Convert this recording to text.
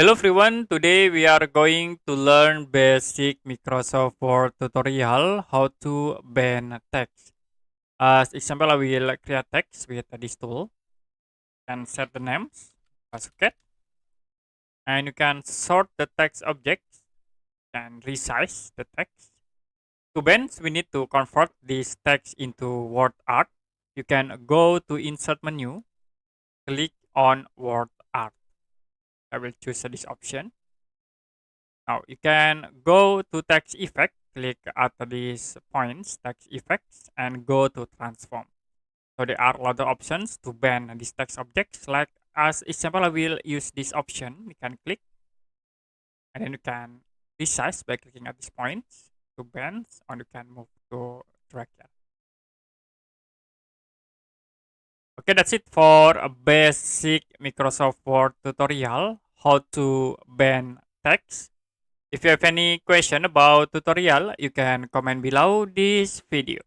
Hello everyone, today we are going to learn basic Microsoft Word tutorial how to bend text. As example, I will create text with this tool and set the names as okay. And you can sort the text objects and resize the text. To bend, we need to convert this text into word art. You can go to insert menu, click on word art. I will choose this option. Now you can go to text effect, click at these points, text effects, and go to transform. So there are a lot of options to bend these text objects. Like as example, I will use this option. You can click, and then you can resize by clicking at these points to bend, or you can move to drag here. Okay, that's it for a basic Microsoft Word tutorial how to bend text. If you have any question about tutorial, you can comment below this video.